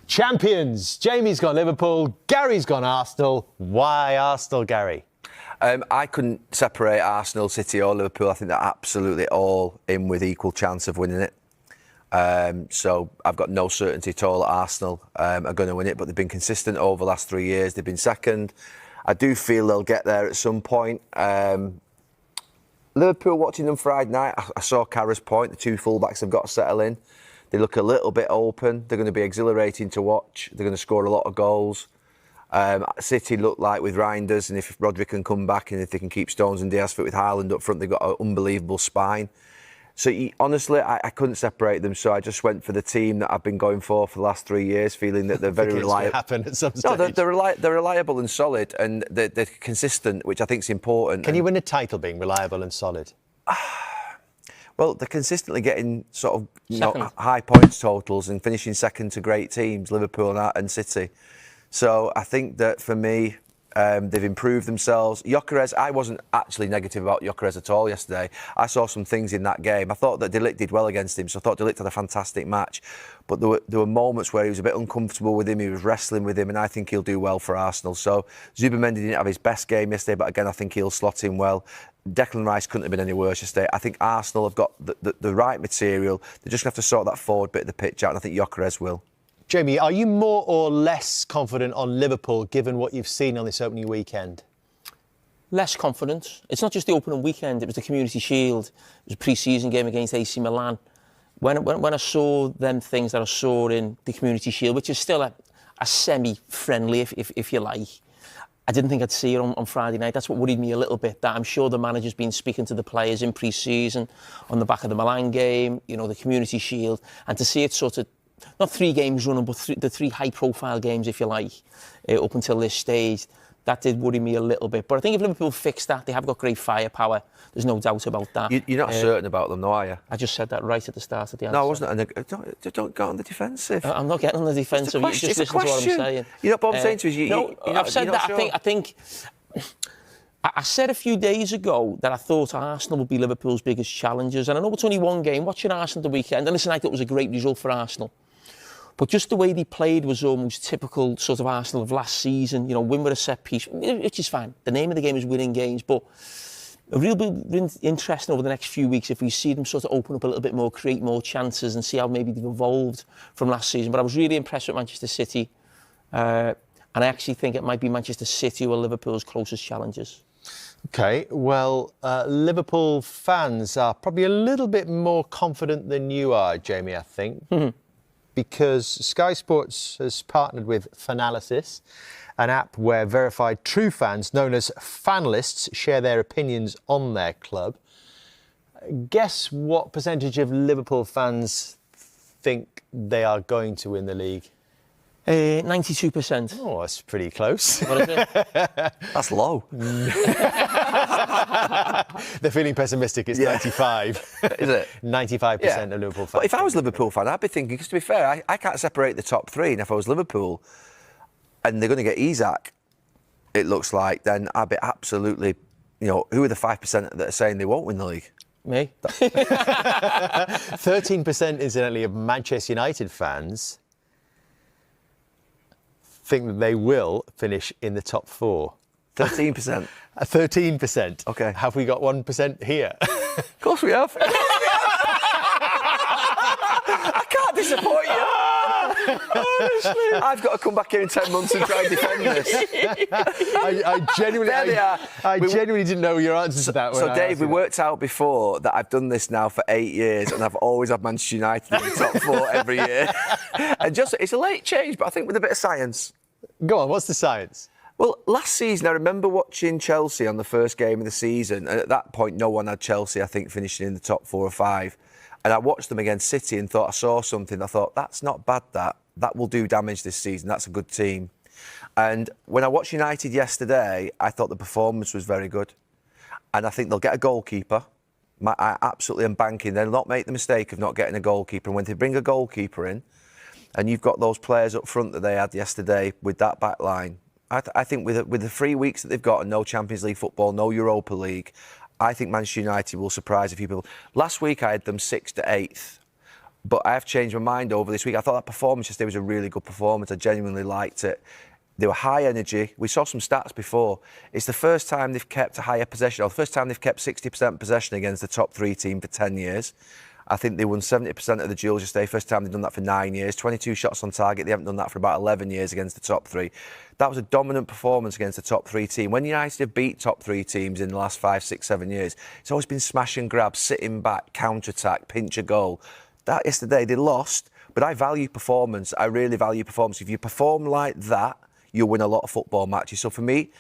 Champions. Jamie's gone Liverpool. Gary's gone Arsenal. Why Arsenal, Gary? I couldn't separate Arsenal, City or Liverpool. I think they're absolutely all in with equal chance of winning it. So I've got no certainty at all that Arsenal are going to win it, but they've been consistent over the last 3 years. They've been second. I do feel they'll get there at some point. Liverpool, watching them Friday night, I saw Carragher's point. The two fullbacks have got to settle in. They look a little bit open. They're going to be exhilarating to watch. They're going to score a lot of goals. City look like with Reinders, and if Rodri can come back and if they can keep Stones and Diaz fit with Haaland up front, they've got an unbelievable spine. So honestly, I couldn't separate them. So I just went for the team that I've been going for the last 3 years, feeling that they're very reliable. Happen at some stage. No, they're reliable and solid, and they're consistent, which I think is important. Can you win a title being reliable and solid? Well, they're consistently getting sort of high points totals and finishing second to great teams, Liverpool and City. So I think that for me, they've improved themselves. Gyökeres, I wasn't actually negative about Gyökeres at all yesterday. I saw some things in that game. I thought that De Ligt did well against him, so I thought De Ligt had a fantastic match. But there were moments where he was a bit uncomfortable with him, he was wrestling with him, and I think he'll do well for Arsenal. So Zubimendi didn't have his best game yesterday, but again, I think he'll slot in well. Declan Rice couldn't have been any worse yesterday. I think Arsenal have got the right material. They just have to sort that forward bit of the pitch out, and I think Gyökeres will. Jamie, are you more or less confident on Liverpool given what you've seen on this opening weekend? Less confident. It's not just the opening weekend, it was the Community Shield. It was a pre-season game against AC Milan. When I saw them things that I saw in the Community Shield, which is still a semi-friendly, if you like, I didn't think I'd see it on Friday night. That's what worried me a little bit, that I'm sure the manager's been speaking to the players in pre-season on the back of the Milan game, you know, the Community Shield, and to see it sort of not 3 games running, but the 3 high-profile games, if you like, up until this stage. That did worry me a little bit. But I think if Liverpool fix that, they have got great firepower. There's no doubt about that. You're not certain about them, though, are you? I just said that right at the start of the answer. No, I wasn't. Don't get on the defensive. I'm not getting on the defensive. You just listen to what I'm saying. You know what I'm saying to us? No, I've said that. Sure. I think I said a few days ago that I thought Arsenal would be Liverpool's biggest challengers. And I know it's only one game. Watching Arsenal the weekend, and listen, I thought it was a great result for Arsenal. But just the way they played was almost typical sort of Arsenal of last season. You know, win with a set piece, which is fine. The name of the game is winning games. But a real bit interesting over the next few weeks if we see them sort of open up a little bit more, create more chances and see how maybe they've evolved from last season. But I was really impressed with Manchester City. And I actually think it might be Manchester City who are Liverpool's closest challengers. OK, well, Liverpool fans are probably a little bit more confident than you are, Jamie, I think. Because Sky Sports has partnered with Fanalysis, an app where verified true fans known as Fanlists share their opinions on their club. Guess what percentage of Liverpool fans think they are going to win the league? 92%. Oh, that's pretty close. What is it? That's low. They're feeling pessimistic. It's 95. Is it? 95% of Liverpool fans. But if I was a Liverpool fan, I'd be thinking, because to be fair, I can't separate the top 3. And if I was Liverpool and they're going to get Isak, it looks like, then I'd be absolutely, you know, who are the 5% that are saying they won't win the league? Me. 13%, incidentally, of Manchester United fans think that they will finish in the top 4. 13%. 13%. OK. Have we got 1% here? Of course we have. I can't disappoint you. Honestly. I've got to come back here in 10 months and try and defend this. I genuinely didn't know your answer to that. So Dave, we worked out before that I've done this now for 8 years and I've always had Manchester United in the top 4 every year. And just, it's a late change, but I think with a bit of science. Go on, what's the science? Well, last season, I remember watching Chelsea on the first game of the season, and at that point, no one had Chelsea, I think, finishing in the top 4 or 5. And I watched them against City and thought I saw something. I thought, that's not bad, that will do damage this season. That's a good team. And when I watched United yesterday, I thought the performance was very good. And I think they'll get a goalkeeper. I absolutely am banking. They'll not make the mistake of not getting a goalkeeper. And when they bring a goalkeeper in, and you've got those players up front that they had yesterday with that back line, I think with the 3 weeks that they've got and no Champions League football, no Europa League, I think Manchester United will surprise a few people. Last week I had them 6th to 8th. But I have changed my mind over this week. I thought that performance yesterday was a really good performance. I genuinely liked it. They were high energy. We saw some stats before. It's the first time they've kept a higher possession, or the first time they've kept 60% possession against the top 3 team for 10 years. I think they won 70% of the duels yesterday. First time they've done that for 9 years. 22 shots on target. They haven't done that for about 11 years against the top 3. That was a dominant performance against the top 3 team. When United have beat top 3 teams in the last 5, 6, 7 years, it's always been smash and grab, sitting back, counter-attack, pinch a goal. That yesterday, they lost, but I value performance. I really value performance. If you perform like that, you'll win a lot of football matches. So for me,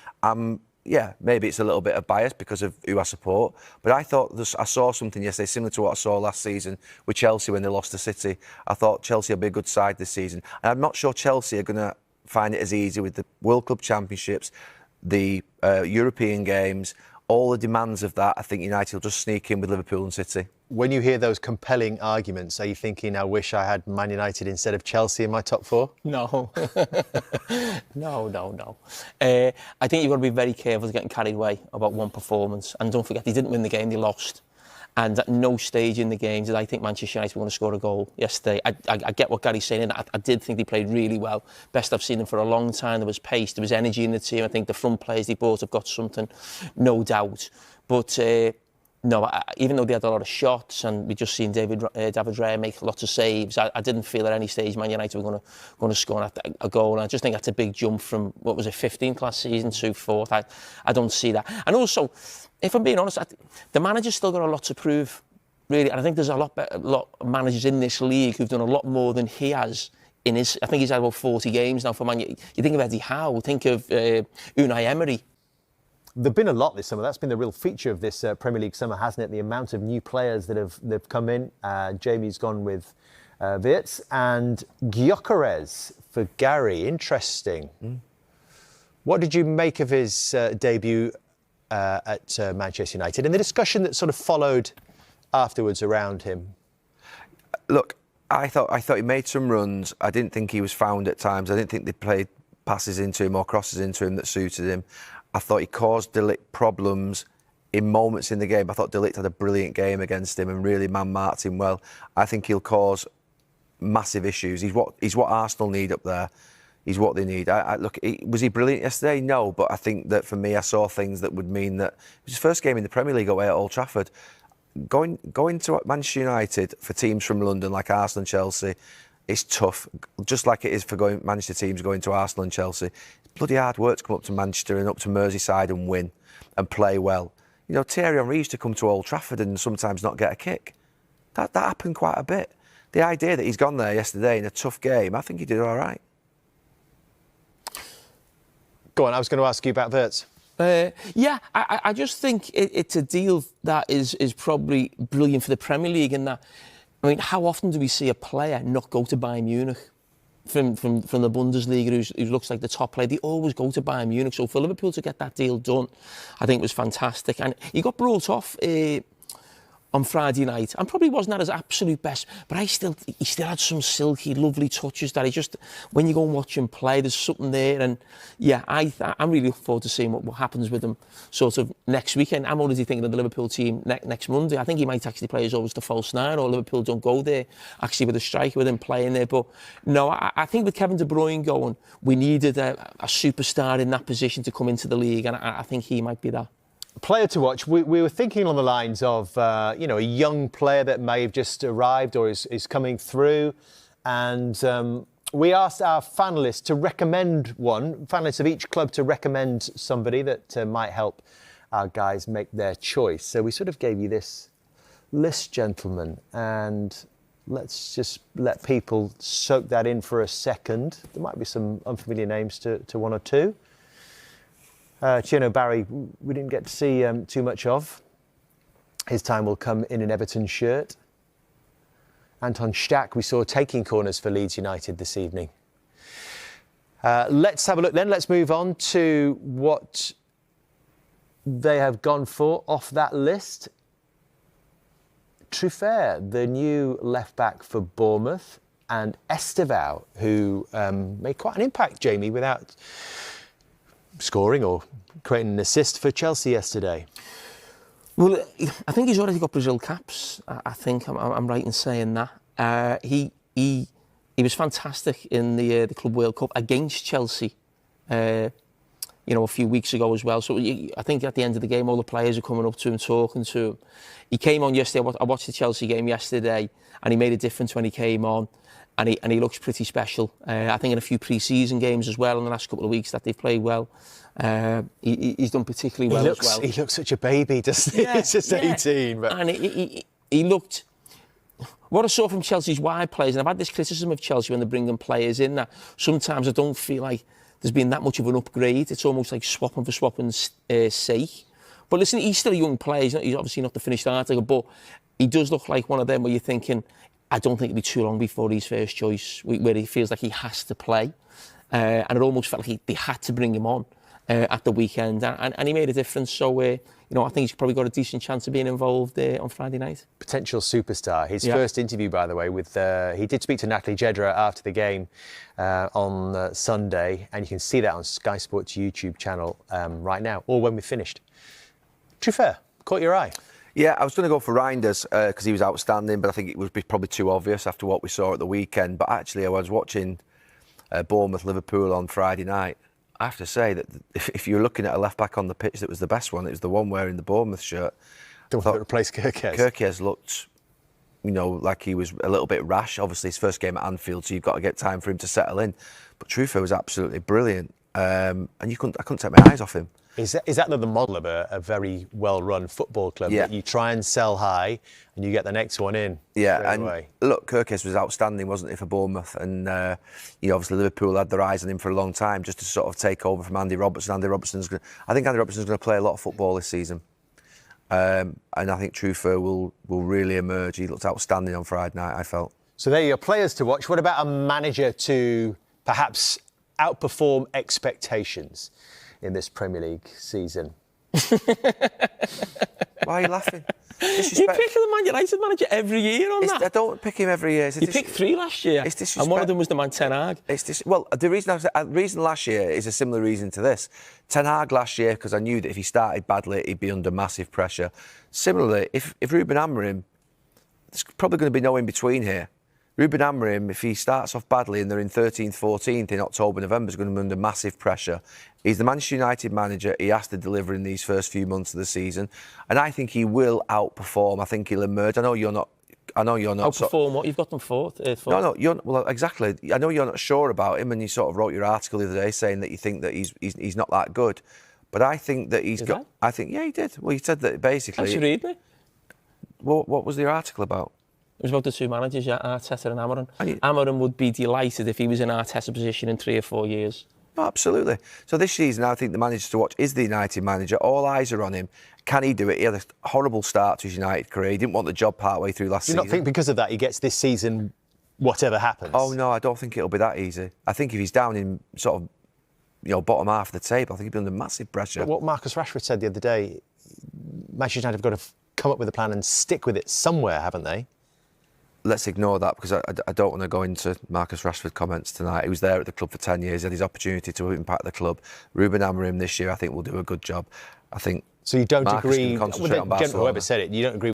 maybe it's a little bit of bias because of who I support, but I thought I saw something yesterday similar to what I saw last season with Chelsea when they lost to City. I thought Chelsea will be a good side this season, and I'm not sure Chelsea are going to find it as easy with the World Club Championships, the European games, all the demands of that. I think United will just sneak in with Liverpool and City. When you hear those compelling arguments, are you thinking, I wish I had Man United instead of Chelsea in my top 4? No. No. I think you've got to be very careful of getting carried away about one performance. And don't forget, they didn't win the game, they lost. And at no stage in the game did I think Manchester United were going to score a goal yesterday. I get what Gary's saying. I did think they played really well. Best I've seen them for a long time. There was pace, there was energy in the team. I think the front players they bought have got something, no doubt. But no, even though they had a lot of shots and we just seen David Raya make lots of saves, I didn't feel at any stage Man United were going to score a goal. And I just think that's a big jump from, 15th last season to 4th. I don't see that. And also, if I'm being honest, the manager's still got a lot to prove, really. And I think there's a lot of managers in this league who've done a lot more than he has in his... I think he's had about 40 games now for Man United. You think of Eddie Howe, think of Unai Emery. There've been a lot this summer. That's been the real feature of this Premier League summer, hasn't it? The amount of new players that have come in. Jamie's gone with Wirtz and Gyökeres for Gary. Interesting. What did you make of his debut at Manchester United and the discussion that sort of followed afterwards around him? Look, I thought he made some runs. I didn't think he was found at times. I didn't think they played passes into him or crosses into him that suited him. I thought he caused De Ligt problems in moments in the game. I thought De Ligt had a brilliant game against him and really man-marked him well. I think he'll cause massive issues. He's what Arsenal need up there. He's what they need. Look, was he brilliant yesterday? No, but I think that for me, I saw things that would mean that it was his first game in the Premier League away at Old Trafford. Going to Manchester United for teams from London like Arsenal and Chelsea, it's tough. Just like it is for Manchester teams going to Arsenal and Chelsea. It's bloody hard work to come up to Manchester and up to Merseyside and win and play well. You know, Thierry Henry used to come to Old Trafford and sometimes not get a kick. That happened quite a bit. The idea that he's gone there yesterday in a tough game, I think he did all right. Go on, I was going to ask you about Wirtz. I just think it's a deal that is probably brilliant for the Premier League in that, I mean, how often do we see a player not go to Bayern Munich from the Bundesliga who looks like the top player? They always go to Bayern Munich. So for Liverpool to get that deal done, I think was fantastic. And he got brought off on Friday night and probably wasn't at his absolute best, but he still had some silky, lovely touches that he just, when you go and watch him play, there's something there. And yeah, I'm really looking forward to seeing what happens with him sort of next weekend. I'm already thinking of the Liverpool team next Monday. I think he might actually play as always the false nine, or Liverpool don't go there actually with a striker with him playing there. But no, I think with Kevin De Bruyne going, we needed a superstar in that position to come into the league, and I think he might be that. Player to watch, we were thinking on the lines of, a young player that may have just arrived or is coming through. And we asked our finalists to recommend one, finalists of each club to recommend somebody that might help our guys make their choice. So we sort of gave you this list, gentlemen, and let's just let people soak that in for a second. There might be some unfamiliar names to one or two. Tierno Barry, we didn't get to see too much of. His time will come in an Everton shirt. Anton Stach, we saw taking corners for Leeds United this evening. Let's have a look then. Let's move on to what they have gone for off that list. Truffert, the new left-back for Bournemouth, and Estevao, who made quite an impact, Jamie, without scoring or creating an assist for Chelsea yesterday. Well, I think he's already got Brazil caps. I think I'm right in saying that. He was fantastic in the Club World Cup against Chelsea, a few weeks ago as well. So I think at the end of the game, all the players are coming up to him, talking to him. He came on yesterday. I watched the Chelsea game yesterday, and he made a difference when he came on, and he looks pretty special. I think in a few pre-season games as well in the last couple of weeks that they've played well. He's done particularly well as well. He looks such a baby, doesn't he? Yeah, He's just 18. But... And he looked... What I saw from Chelsea's wide players, and I've had this criticism of Chelsea when they bring in players in, that sometimes I don't feel like there's been that much of an upgrade. It's almost like swapping for swapping's sake. But listen, he's still a young player. He's obviously not the finished article, but he does look like one of them where you're thinking, I don't think it'll be too long before he's first choice, where he feels like he has to play. And it almost felt like they had to bring him on at the weekend, and he made a difference. So, I think he's probably got a decent chance of being involved on Friday night. Potential superstar. His first interview, by the way, he did speak to Natalie Jedra after the game on Sunday, and you can see that on Sky Sports YouTube channel right now, or when we've finished. Truffert, caught your eye? Yeah, I was going to go for Reinders because he was outstanding, but I think it would be probably too obvious after what we saw at the weekend. But actually, I was watching Bournemouth-Liverpool on Friday night. I have to say that if you're looking at a left-back on the pitch that was the best one, it was the one wearing the Bournemouth shirt. The one that replaced Carragher. Carragher looked, like he was a little bit rash. Obviously, his first game at Anfield, so you've got to get time for him to settle in. But Truffert was absolutely brilliant, and I couldn't take my eyes off him. Is that the model of a very well-run football club? Yeah. That you try and sell high and you get the next one in? Yeah, and away. Look, Carragher was outstanding, wasn't he, for Bournemouth? And obviously Liverpool had their eyes on him for a long time, just to sort of take over from Andy Robertson. I think Andy Robertson's going to play a lot of football this season, and I think Truffert will really emerge. He looked outstanding on Friday night, I felt. So there are your players to watch. What about a manager to perhaps outperform expectations in this Premier League season? Why are you laughing? You pick the Man United manager every year on that. I don't pick him every year. You picked 3 last year, and one of them was the man Ten Hag. The reason last year is a similar reason to this. Ten Hag last year, because I knew that if he started badly, he'd be under massive pressure. Similarly, if Ruben Amorim, there's probably going to be no in between here. Ruben Amorim, if he starts off badly and they're in 13th, 14th in October, November, is going to be under massive pressure. He's the Manchester United manager. He has to deliver in these first few months of the season, and I think he will outperform. I think he'll emerge. I know you're not. Outperform what? You've got them fourth. Well, exactly. I know you're not sure about him, and you sort of wrote your article the other day saying that you think that he's not that good. But I think that he's got. I think he did. Well, you said that basically. Can't you read me? What was the article about? It was about the 2 managers, Arteta and Amorim. Amorim would be delighted if he was in Arteta's position in 3 or 4 years. Oh, absolutely. So this season, I think the manager to watch is the United manager. All eyes are on him. Can he do it? He had a horrible start to his United career. He didn't want the job partway through last season. Do you not think because of that he gets this season whatever happens? Oh, no, I don't think it'll be that easy. I think if he's down in sort of, bottom half of the table, I think he'll be under massive pressure. But what Marcus Rashford said the other day, Manchester United have got to come up with a plan and stick with it somewhere, haven't they? Let's ignore that because I don't want to go into Marcus Rashford comments tonight. He was there at the club for 10 years, had his opportunity to impact the club. Ruben Amorim this year, I think, will do a good job. I think. So you don't Marcus agree? can concentrate on Barcelona. Whoever said it, you don't agree